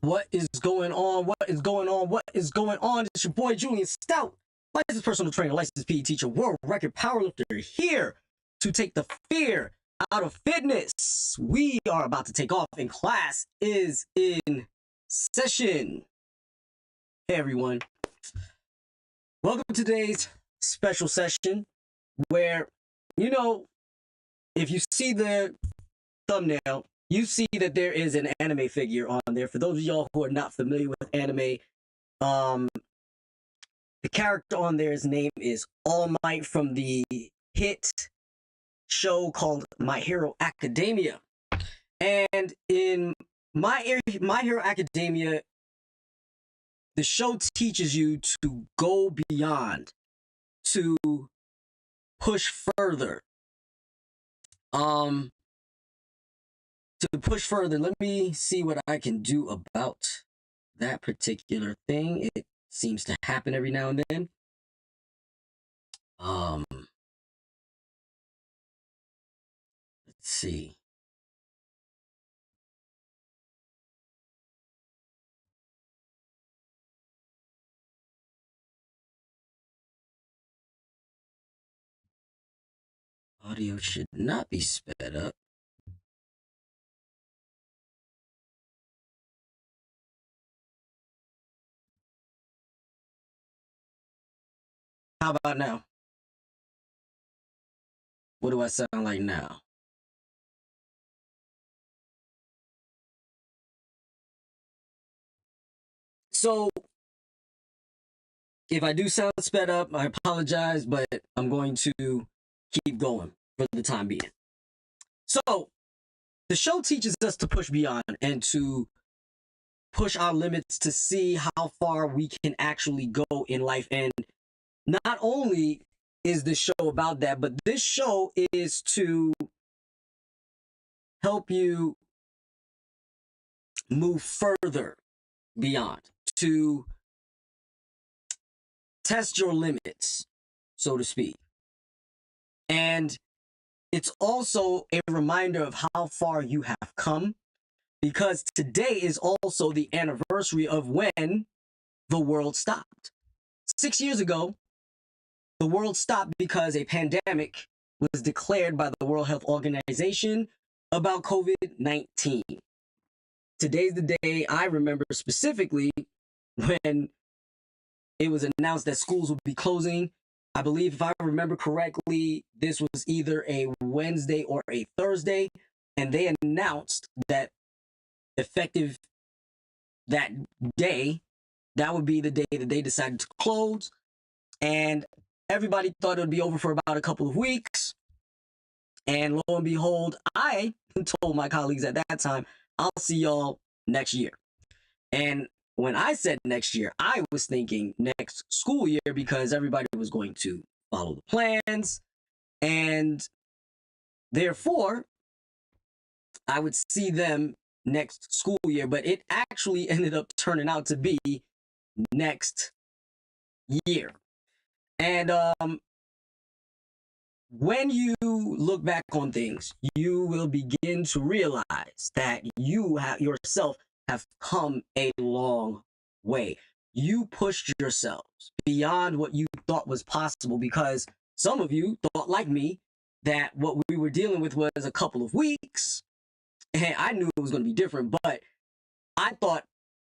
What is going on? What is going on? What is going on? It's your boy Julien Stoutt, licensed personal trainer, licensed PE teacher, world record powerlifter, here to take the fear out of fitness. We are about to take off, and class is in session. Hey everyone, welcome to today's special session where, if you see the thumbnail, you see that there is an anime figure on there. For those of y'all who are not familiar with anime, the character on there's name is All Might from the hit show called My Hero Academia. And in My Hero Academia, the show teaches you to go beyond, to push further. To push further, let me see what I can do about that particular thing. It seems to happen every now and then. Let's see. Audio should not be sped up. How about now? What do I sound like now? So, if I do sound sped up, I apologize, but I'm going to keep going for the time being. So, the show teaches us to push beyond and to push our limits to see how far we can actually go in life. And not only is the show about that, but this show is to help you move further beyond, to test your limits, so to speak. And it's also a reminder of how far you have come, because today is also the anniversary of when the world stopped. 6 years ago, the world stopped because a pandemic was declared by the World Health Organization about COVID-19. Today's the day I remember specifically when it was announced that schools would be closing. I believe, if I remember correctly, this was either a Wednesday or a Thursday, and they announced that effective that day, that would be the day that they decided to close. And everybody thought it would be over for about a couple of weeks. And lo and behold, I told my colleagues at that time, I'll see y'all next year. And when I said next year, I was thinking next school year, because everybody was going to follow the plans. And therefore, I would see them next school year. But it actually ended up turning out to be next year. And when you look back on things, you will begin to realize that you yourself have come a long way. You pushed yourselves beyond what you thought was possible, because some of you thought, like me, that what we were dealing with was a couple of weeks. And I knew it was going to be different, but I thought,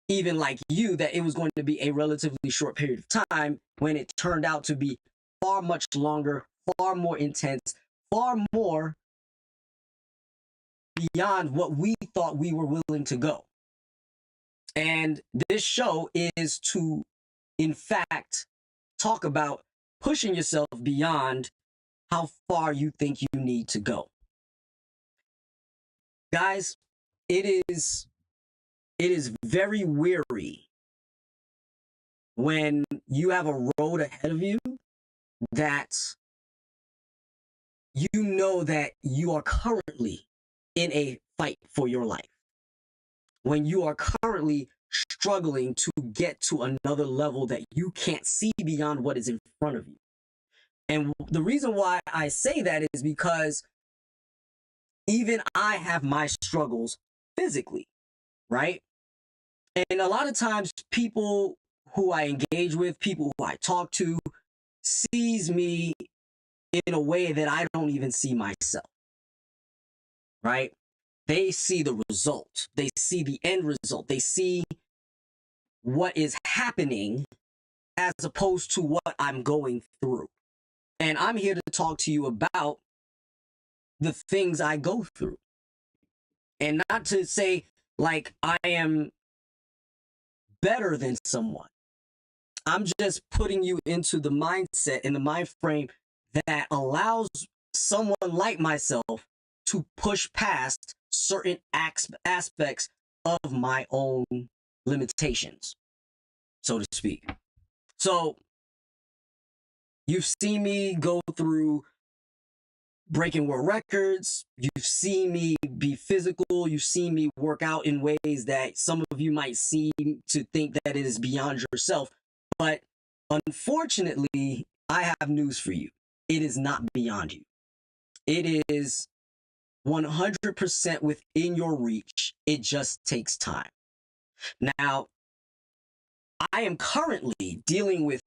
even like you, that it was going to be a relatively short period of time, when it turned out to be far much longer, far more intense, far more beyond what we thought we were willing to go. And this show is to, in fact, talk about pushing yourself beyond how far you think you need to go. Guys, it is very weary when you have a road ahead of you that you know that you are currently in a fight for your life. When you are currently struggling to get to another level that you can't see beyond what is in front of you. And the reason why I say that is because even I have my struggles physically, right? And a lot of times people who I engage with, people who I talk to, sees me in a way that I don't even see myself, right? They see the result. They see the end result. They see what is happening as opposed to what I'm going through. And I'm here to talk to you about the things I go through. And not to say like I am better than someone. I'm just putting you into the mindset and the mind frame that allows someone like myself to push past certain aspects of my own limitations, so to speak. So you've seen me go through breaking world records. You've seen me be physical. You've seen me work out in ways that some of you might seem to think that it is beyond yourself. But unfortunately, I have news for you. It is not beyond you. It is 100% within your reach. It just takes time. Now, I am currently dealing with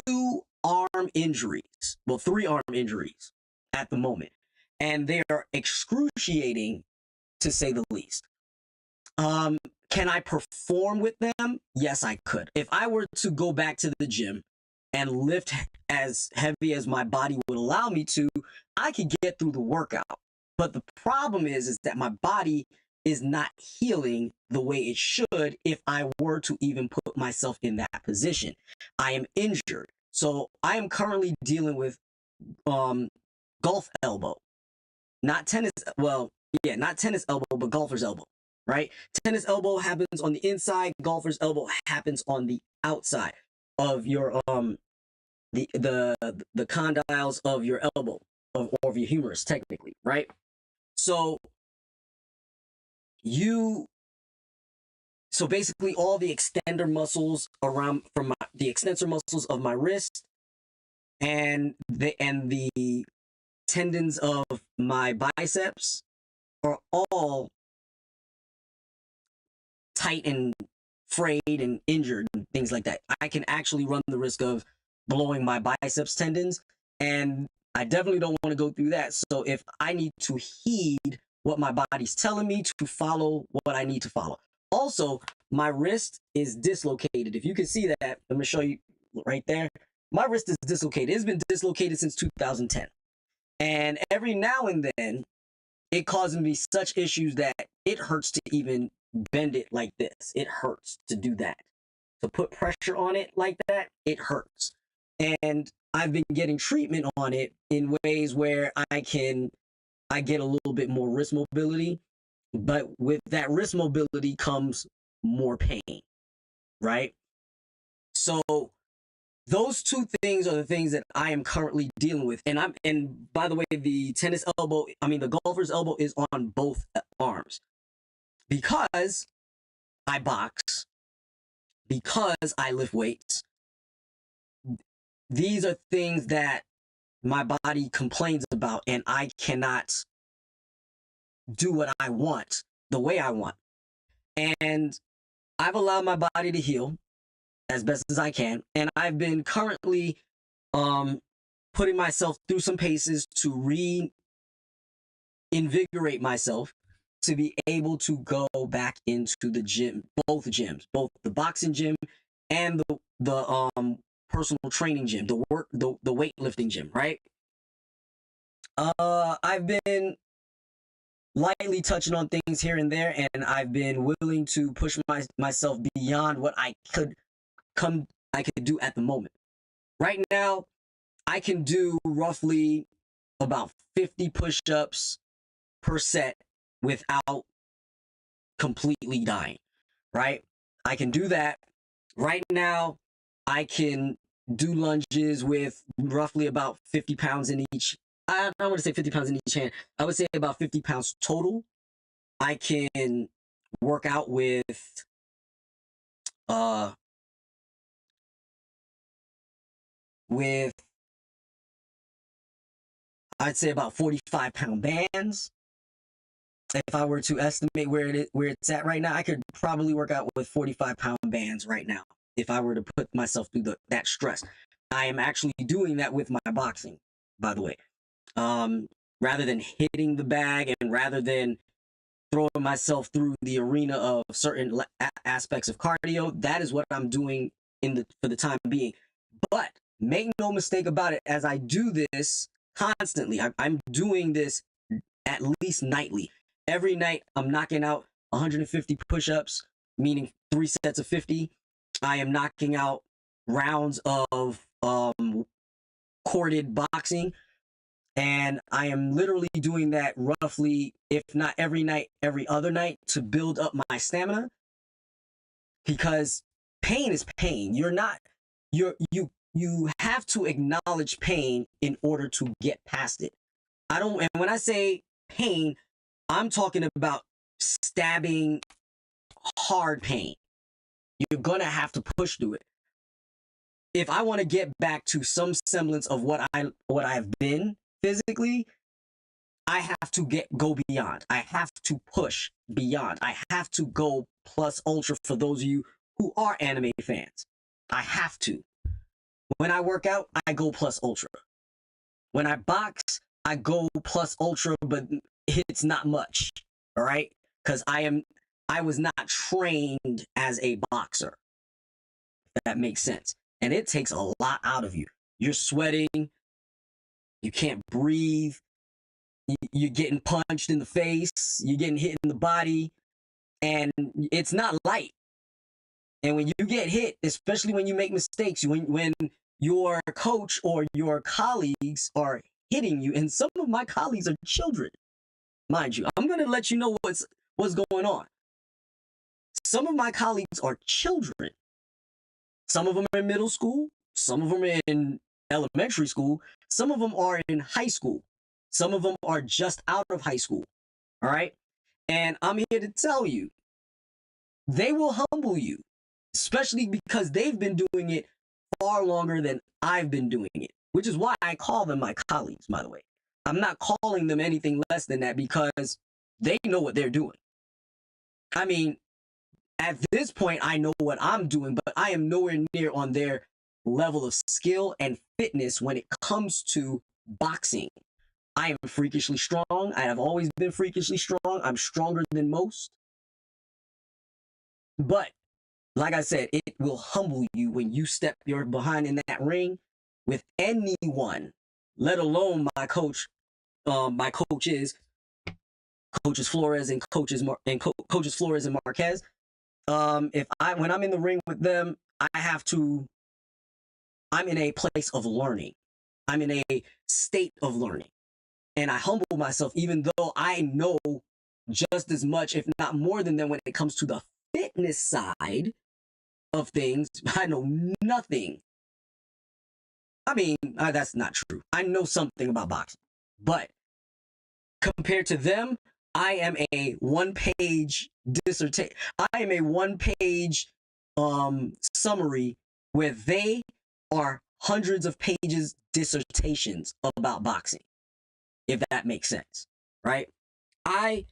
2 arm injuries. Well, 3 arm injuries at the moment. And they are excruciating, to say the least. Can I perform with them? Yes, I could. If I were to go back to the gym and lift as heavy as my body would allow me to, I could get through the workout. But the problem is that my body is not healing the way it should if I were to even put myself in that position. I am injured. So I am currently dealing with golf elbow. Not tennis, well, yeah, not tennis elbow, but golfer's elbow, right? Tennis elbow happens on the inside, golfer's elbow happens on the outside of your the condyles of your elbow or of your humerus, technically, right? So basically all the extender muscles around from the extensor muscles of my wrist and the tendons of my biceps are all tight and frayed and injured and things like that. I can actually run the risk of blowing my biceps tendons, and I definitely don't want to go through that. So if I need to heed what my body's telling me to follow what I need to follow. Also, my wrist is dislocated. If you can see that, let me show you right there. My wrist is dislocated. It's been dislocated since 2010. And every now and then, it causes me such issues that it hurts to even bend it like this. It hurts to do that. To put pressure on it like that, it hurts. And I've been getting treatment on it in ways where I get a little bit more wrist mobility, but with that wrist mobility comes more pain, right? So those 2 things are the things that I am currently dealing with. And by the way, the golfer's elbow is on both arms because I box, because I lift weights. These are things that my body complains about, and I cannot do what I want the way I want. And I've allowed my body to heal as best as I can. And I've been currently putting myself through some paces to reinvigorate myself to be able to go back into the gym, both gyms, both the boxing gym and the personal training gym, the weightlifting gym, right? I've been lightly touching on things here and there, and I've been willing to push myself beyond what I could do at the moment. Right now, I can do roughly about 50 push-ups per set without completely dying, right? I can do that. Right now, I can do lunges with roughly about 50 pounds in each. I don't want to say 50 pounds in each hand. I would say about 50 pounds total. I can work out with I'd say about 45-pound bands. if I were to estimate where it's at right now, I could probably work out with 45-pound bands right now if I were to put myself through that stress. I am actually doing that with my boxing, by the way. Rather than hitting the bag and rather than throwing myself through the arena of certain aspects of cardio, that is what I'm doing for the time being. But make no mistake about it, as I do this constantly, I'm doing this at least nightly. Every night, I'm knocking out 150 push-ups, meaning 3 sets of 50. I am knocking out rounds of corded boxing, and I am literally doing that roughly, if not every night, every other night, to build up my stamina. Because pain is pain. You have to acknowledge pain in order to get past it. And when I say pain, I'm talking about stabbing, hard pain. You're gonna have to push through it. If I want to get back to some semblance of what I've been physically, I have to go beyond. I have to push beyond. I have to go plus ultra for those of you who are anime fans. I have to. When I work out, I go plus ultra. When I box, I go plus ultra, but it's not much. All right? Because I was not trained as a boxer. If that makes sense. And it takes a lot out of you. You're sweating. You can't breathe. You're getting punched in the face. You're getting hit in the body. And it's not light. And when you get hit, especially when you make mistakes, when your coach or your colleagues are hitting you, and some of my colleagues are children, mind you, I'm going to let you know what's going on. Some of my colleagues are children. Some of them are in middle school. Some of them are in elementary school. Some of them are in high school. Some of them are just out of high school. All right? And I'm here to tell you, they will humble you, especially because they've been doing it far longer than I've been doing it, which is why I call them my colleagues, by the way. I'm not calling them anything less than that because they know what they're doing. I mean, at this point, I know what I'm doing, but I am nowhere near on their level of skill and fitness when it comes to boxing. I am freakishly strong. I have always been freakishly strong. I'm stronger than most. But like I said, it will humble you when you step your behind in that ring with anyone, let alone my coach, my coaches Flores and coaches Flores and Marquez. When I'm in the ring with them, I'm in a place of learning. I'm in a state of learning. And I humble myself, even though I know just as much, if not more than them when it comes to the fitness side of things. I know nothing. I mean, that's not true. I know something about boxing. But compared to them, I am a one-page dissertation. I am a one-page summary where they are hundreds of pages dissertations about boxing, if that makes sense, right? I'm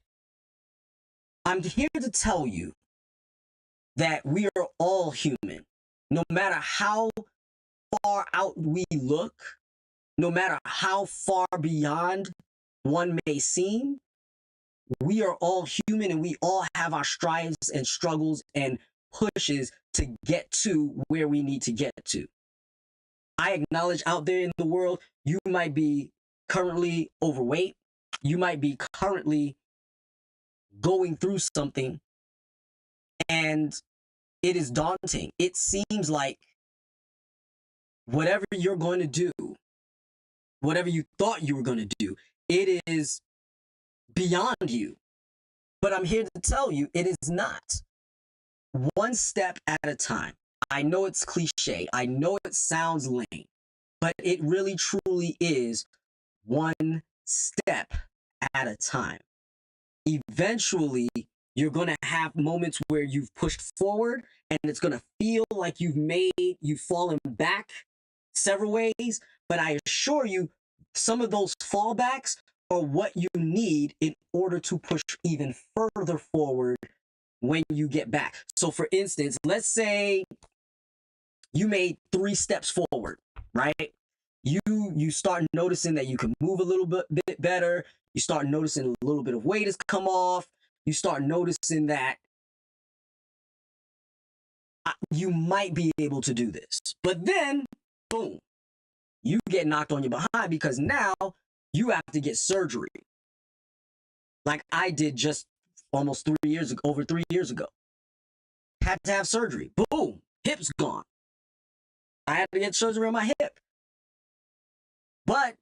here to tell you that we are all human. No matter how far out we look, no matter how far beyond one may seem, we are all human and we all have our strives and struggles and pushes to get to where we need to get to. I acknowledge out there in the world, you might be currently overweight. You might be currently going through something and it is daunting. It seems like whatever you're going to do, whatever you thought you were going to do, it is beyond you. But I'm here to tell you, it is not. One step at a time. I know it's cliche. I know it sounds lame, but it really truly is one step at a time. Eventually, you're going to have moments where you've pushed forward and it's going to feel like you've fallen back several ways. But I assure you, some of those fallbacks or what you need in order to push even further forward when you get back. So for instance, let's say you made 3 steps forward, right? You start noticing that you can move a little bit better. You start noticing a little bit of weight has come off. You start noticing that you might be able to do this. But then, boom, you get knocked on your behind because now you have to get surgery. Like I did just almost 3 years ago, over 3 years ago. Had to have surgery. Boom, hip's gone. I had to get surgery on my hip. But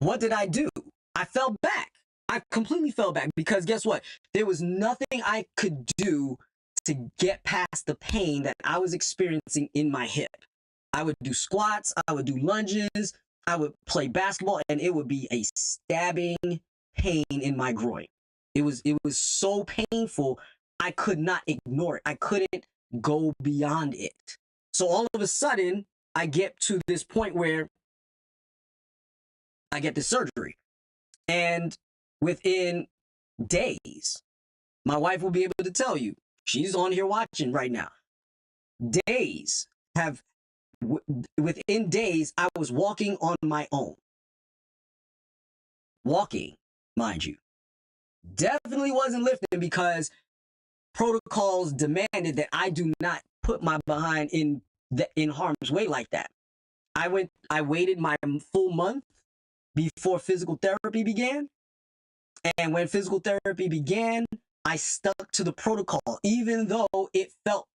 what did I do? I fell back. I completely fell back because guess what? There was nothing I could do to get past the pain that I was experiencing in my hip. I would do squats, I would do lunges, I would play basketball, and it would be a stabbing pain in my groin. It was so painful, I could not ignore it. I couldn't go beyond it. So all of a sudden, I get to this point where I get this surgery. And within days, my wife will be able to tell you, she's on here watching right now. Within days, I was walking on my own. Walking, mind you. Definitely wasn't lifting because protocols demanded that I do not put my behind in harm's way like that. I waited my full month before physical therapy began. And when physical therapy began, I stuck to the protocol, even though it felt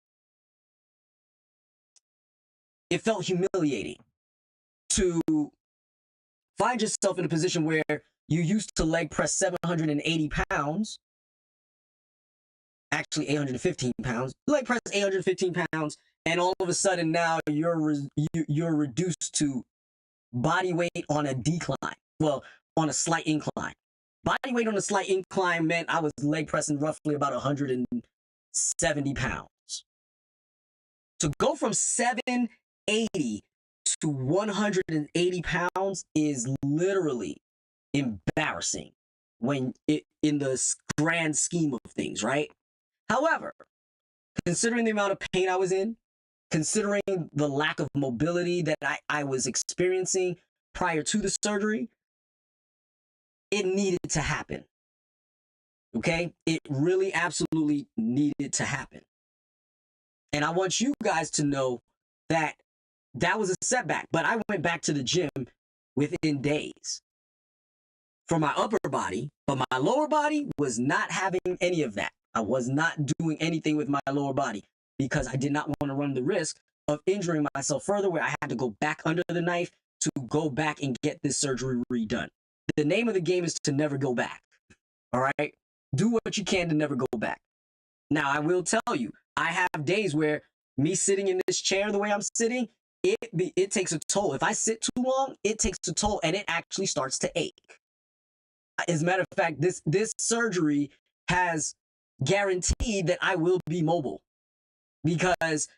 humiliating to find yourself in a position where you used to leg press 780 pounds, actually 815 pounds, leg press 815 pounds, and all of a sudden now you're reduced to body weight on a decline. Well, on a slight incline. Body weight on a slight incline meant I was leg pressing roughly about 170 pounds. To go from 780 to 180 pounds is literally embarrassing when in the grand scheme of things, right? However, considering the amount of pain I was in, considering the lack of mobility that I was experiencing prior to the surgery, it needed to happen. Okay? It really absolutely needed to happen. And I want you guys to know that that was a setback, but I went back to the gym within days for my upper body, but my lower body was not having any of that. I was not doing anything with my lower body because I did not want to run the risk of injuring myself further where I had to go back under the knife to go back and get this surgery redone. The name of the game is to never go back. All right? Do what you can to never go back. Now, I will tell you, I have days where me sitting in this chair the way I'm sitting, it takes a toll. If I sit too long, it takes a toll and it actually starts to ache. As a matter of fact, this surgery has guaranteed that I will be mobile because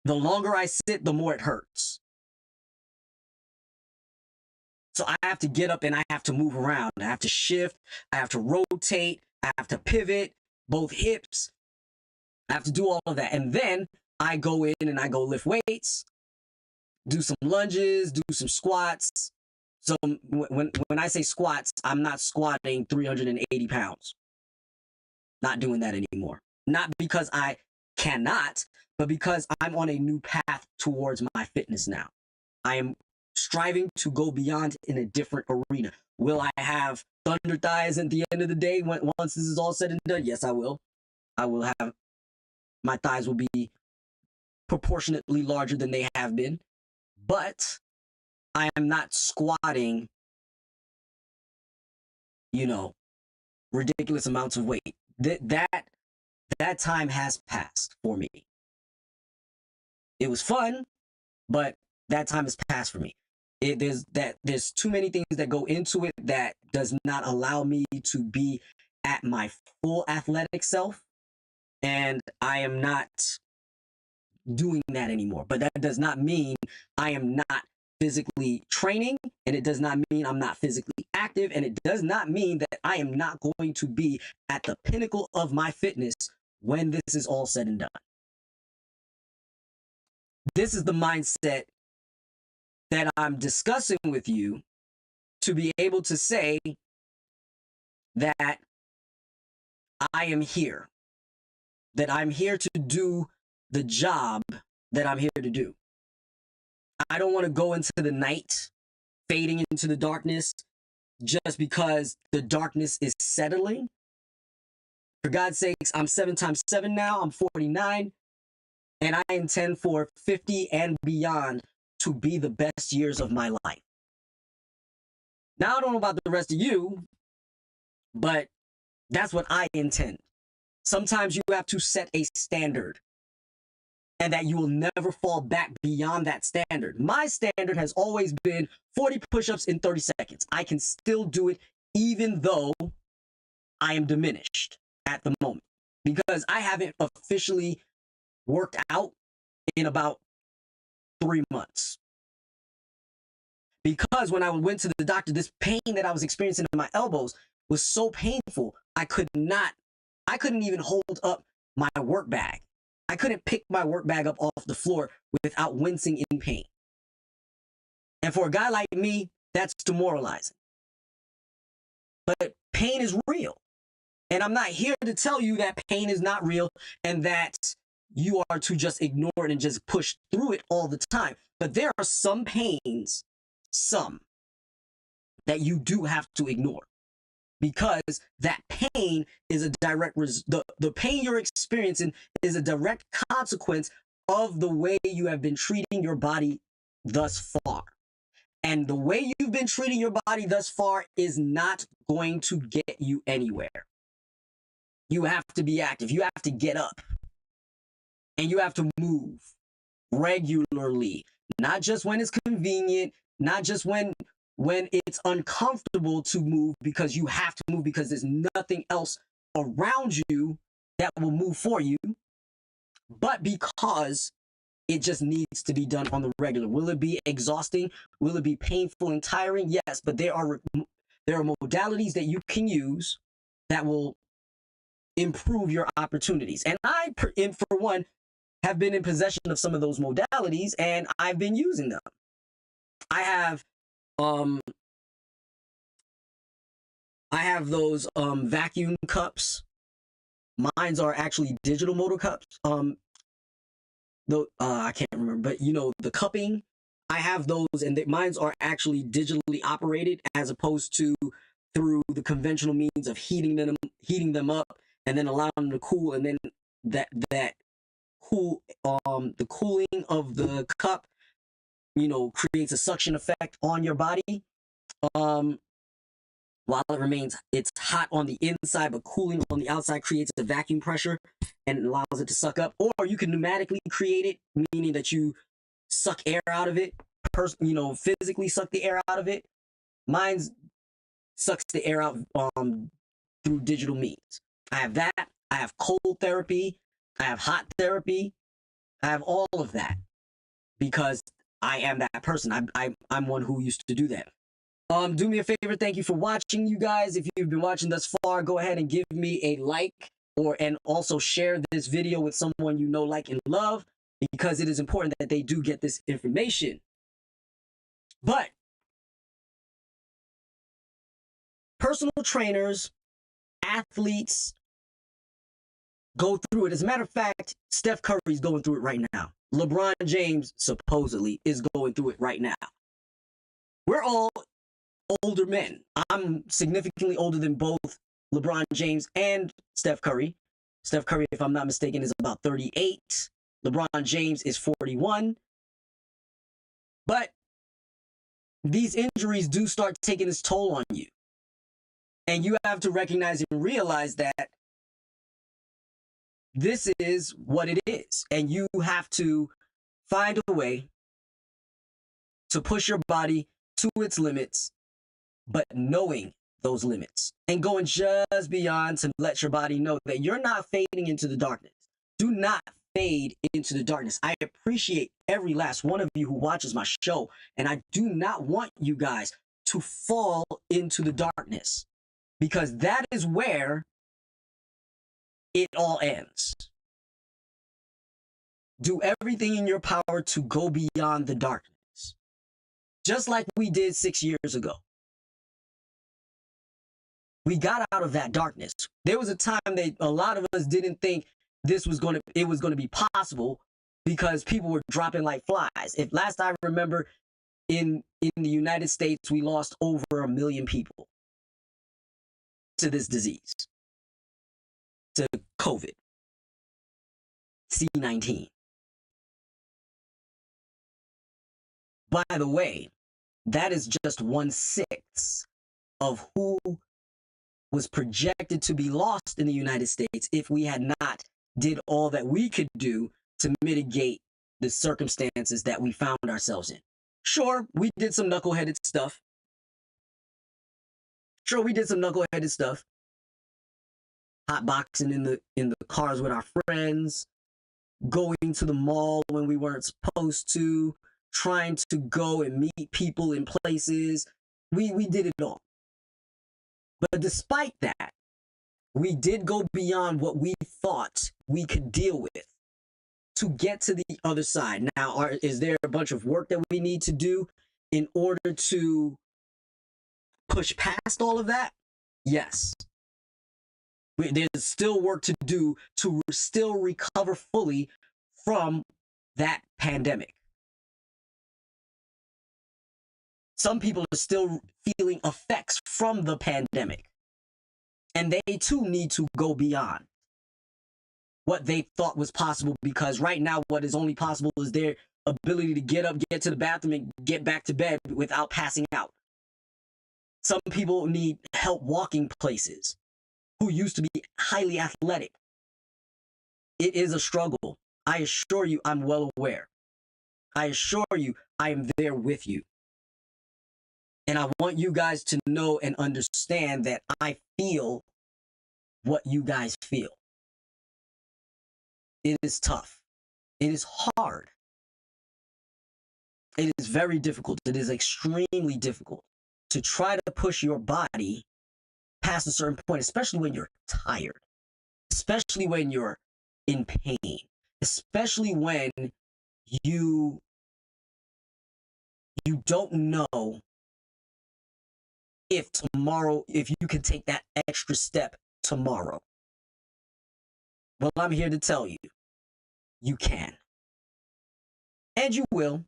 the longer I sit, the more it hurts. So I have to get up and I have to move around. I have to shift. I have to rotate. I have to pivot both hips. I have to do all of that. And then I go in and I go lift weights, do some lunges, do some squats. So when I say squats, I'm not squatting 380 pounds. Not doing that anymore. Not because I cannot, but because I'm on a new path towards my fitness now. I am striving to go beyond in a different arena. Will I have thunder thighs at the end of the day once this is all said and done? Yes, I will. I will have, my thighs will be proportionately larger than they have been, but I am not squatting, ridiculous amounts of weight. That time has passed for me. It was fun, but that time has passed for me. There's too many things that go into it that does not allow me to be at my full athletic self, and I am not doing that anymore. But that does not mean I am not physically training, and it does not mean I'm not physically active, and it does not mean that I am not going to be at the pinnacle of my fitness when this is all said and done. This is the mindset that I'm discussing with you, to be able to say that I am here, that I'm here to do the job that I'm here to do. I don't want to go into the night, fading into the darkness, just because the darkness is settling. For God's sakes, I'm 7 times 7 now. I'm 49. And I intend for 50 and beyond to be the best years of my life. Now, I don't know about the rest of you, but that's what I intend. Sometimes you have to set a standard, and that you will never fall back beyond that standard. My standard has always been 40 push-ups in 30 seconds. I can still do it even though I am diminished at the moment, because I haven't officially worked out in about 3 months. Because when I went to the doctor, this pain that I was experiencing in my elbows was so painful, I couldn't even hold up my work bag. I couldn't pick my work bag up off the floor without wincing in pain. And for a guy like me, that's demoralizing. But pain is real. And I'm not here to tell you that pain is not real and that you are to just ignore it and just push through it all the time. But there are some pains, that you do have to ignore, because that pain is a direct the pain you're experiencing is a direct consequence of the way you have been treating your body thus far. And the way you've been treating your body thus far is not going to get you anywhere. You have to be active. You have to get up. And you have to move regularly, not just when it's convenient, not just when it's uncomfortable to move, because you have to move because there's nothing else around you that will move for you, but because it just needs to be done on the regular. Will it be exhausting? Will it be painful and tiring? Yes, but there are modalities that you can use that will improve your opportunities. And I, for one, have been in possession of some of those modalities, and I've been using them. I have those vacuum cups. Mine's are actually digital motor cups. I can't remember, but you know, the cupping. I have those, and mine's are actually digitally operated, as opposed to through the conventional means of heating them up and then allowing them to cool, and then the cooling of the cup, you know, creates a suction effect on your body. While it's hot on the inside, but cooling on the outside creates a vacuum pressure and allows it to suck up. Or you can pneumatically create it, meaning that you suck air out of it, physically suck the air out of it. Mine sucks the air out through digital means. I have that. I have cold therapy. I have hot therapy. I have all of that because I am that person. I'm one who used to do that. Do me a favor. Thank you for watching, you guys. If you've been watching thus far, go ahead and give me a like, and also share this video with someone you know, like, and love, because it is important that they do get this information. But personal trainers, athletes go through it. As a matter of fact, Steph Curry's going through it right now. LeBron James supposedly is going through it right now. We're all older men. I'm significantly older than both LeBron James and Steph Curry. Steph Curry, if I'm not mistaken, is about 38. LeBron James is 41. But these injuries do start taking its toll on you. And you have to recognize and realize that this is what it is. And you have to find a way to push your body to its limits, but knowing those limits and going just beyond to let your body know that you're not fading into the darkness. Do not fade into the darkness. I appreciate every last one of you who watches my show, and I do not want you guys to fall into the darkness, because that is where it all ends. Do everything in your power to go beyond the darkness, just like we did 6 years ago. We got out of that darkness. There was a time that a lot of us didn't think it was going to be possible, because people were dropping like flies. If last I remember, in the United States, we lost over 1 million people to this disease, to COVID, C-19. By the way, that is just 1/6 of who was projected to be lost in the United States if we had not did all that we could do to mitigate the circumstances that we found ourselves in. Sure, we did some knuckleheaded stuff. Hot boxing in the cars with our friends, going to the mall when we weren't supposed to, trying to go and meet people in places. We did it all. But despite that, we did go beyond what we thought we could deal with to get to the other side. Now, is there a bunch of work that we need to do in order to push past all of that? Yes. There's still work to do to still recover fully from that pandemic. Some people are still feeling effects from the pandemic, and they too need to go beyond what they thought was possible, because right now what is only possible is their ability to get up, get to the bathroom, and get back to bed without passing out. Some people need help walking places who used to be highly athletic. It is a struggle. I assure you, I'm well aware. I assure you, I am there with you. And I want you guys to know and understand that I feel what you guys feel. It is tough. It is hard. It is very difficult. It is extremely difficult to try to push your body past a certain point, especially when you're tired, especially when you're in pain, especially when you don't know if you can take that extra step tomorrow. Well, I'm here to tell you, you can. And you will,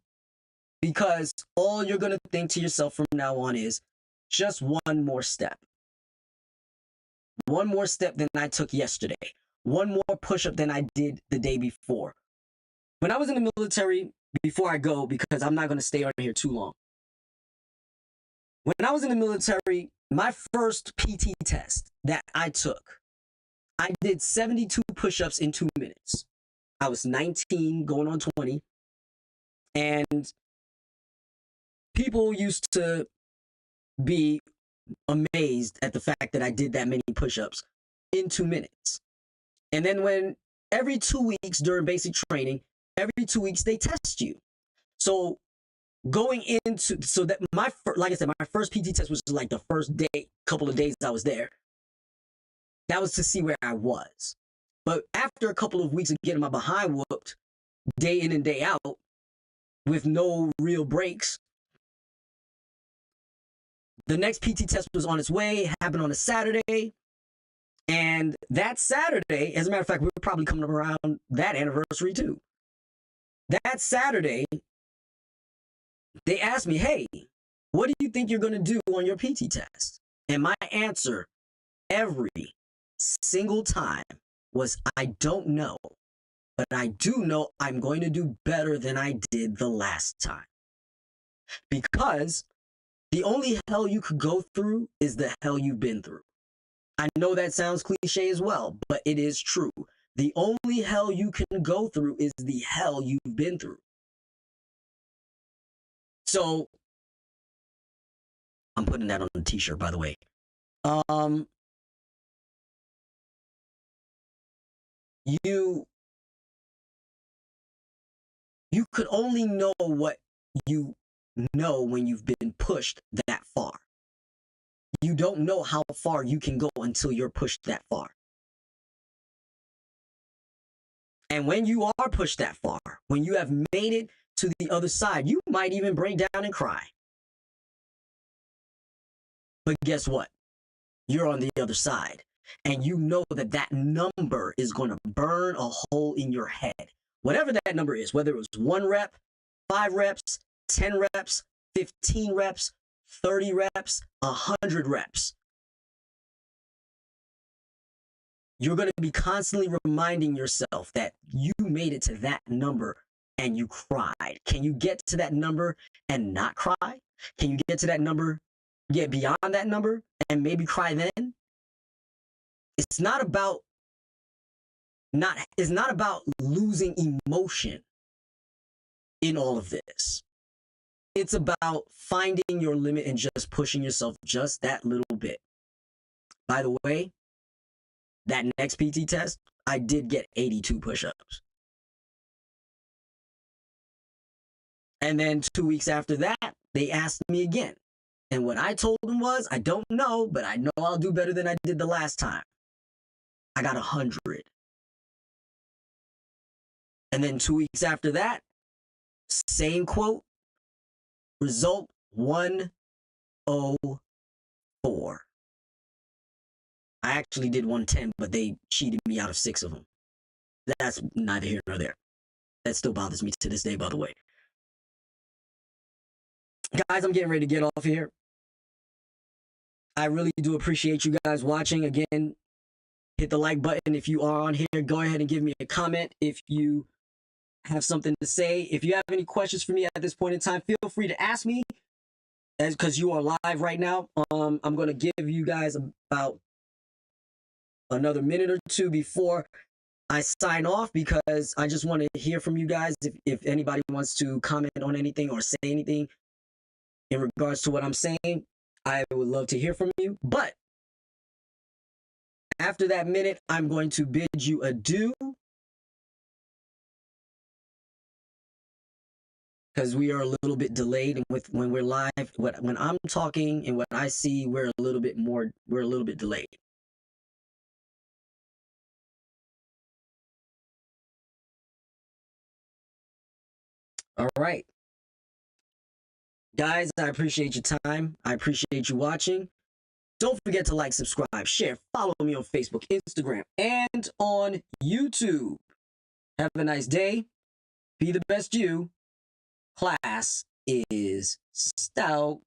because all you're going to think to yourself from now on is just one more step. One more step than I took yesterday. One more push-up than I did the day before. When I was in the military, before I go, because I'm not going to stay on here too long. When I was in the military, my first PT test that I took, I did 72 push-ups in 2 minutes. I was 19, going on 20. And people used to be amazed at the fact that I did that many push-ups in 2 minutes. And then when every 2 weeks during basic training, every 2 weeks they test you. So like I said, my first PT test was like the first couple of days I was there. That was to see where I was. But after a couple of weeks of getting my behind whooped day in and day out with no real breaks, the next PT test was on its way. It happened on a Saturday. And that Saturday, as a matter of fact, we were probably coming up around that anniversary too. That Saturday, they asked me, hey, what do you think you're going to do on your PT test? And my answer every single time was, I don't know, but I do know I'm going to do better than I did the last time. Because the only hell you could go through is the hell you've been through. I know that sounds cliche as well, but it is true. The only hell you can go through is the hell you've been through. So, I'm putting that on a t-shirt, by the way. You You could only know what you know when you've been pushed that far. You don't know how far you can go until you're pushed that far. And when you are pushed that far, when you have made it to the other side, you might even break down and cry. But guess what? You're on the other side. And you know that that number is going to burn a hole in your head. Whatever that number is, whether it was 1 rep, 5 reps, 10 reps, 15 reps, 30 reps, 100 reps. You're going to be constantly reminding yourself that you made it to that number and you cried. Can you get to that number and not cry? Can you get to that number, get beyond that number and maybe cry then? It's not about losing emotion in all of this. It's about finding your limit and just pushing yourself just that little bit. By the way, that next PT test, I did get 82 push-ups. And then 2 weeks after that, they asked me again. And what I told them was, I don't know, but I know I'll do better than I did the last time. I got 100. And then 2 weeks after that, same quote, result 104. I actually did 110, but they cheated me out of 6 of them. That's neither here nor there. That still bothers me to this day, by the way. Guys, I'm getting ready to get off here. I really do appreciate you guys watching. Again, hit the like button if you are on here. Go ahead and give me a comment if you have something to say. If you have any questions for me at this point in time, feel free to ask me, because you are live right now. I'm going to give you guys about another minute or two before I sign off, because I just want to hear from you guys. If anybody wants to comment on anything or say anything in regards to what I'm saying, I would love to hear from you. But after that minute, I'm going to bid you adieu, because we are a little bit delayed, and when we're live, when I'm talking and what I see, we're a little bit delayed. All right. Guys, I appreciate your time. I appreciate you watching. Don't forget to like, subscribe, share, follow me on Facebook, Instagram, and on YouTube. Have a nice day. Be the best you. Class is Stoutt.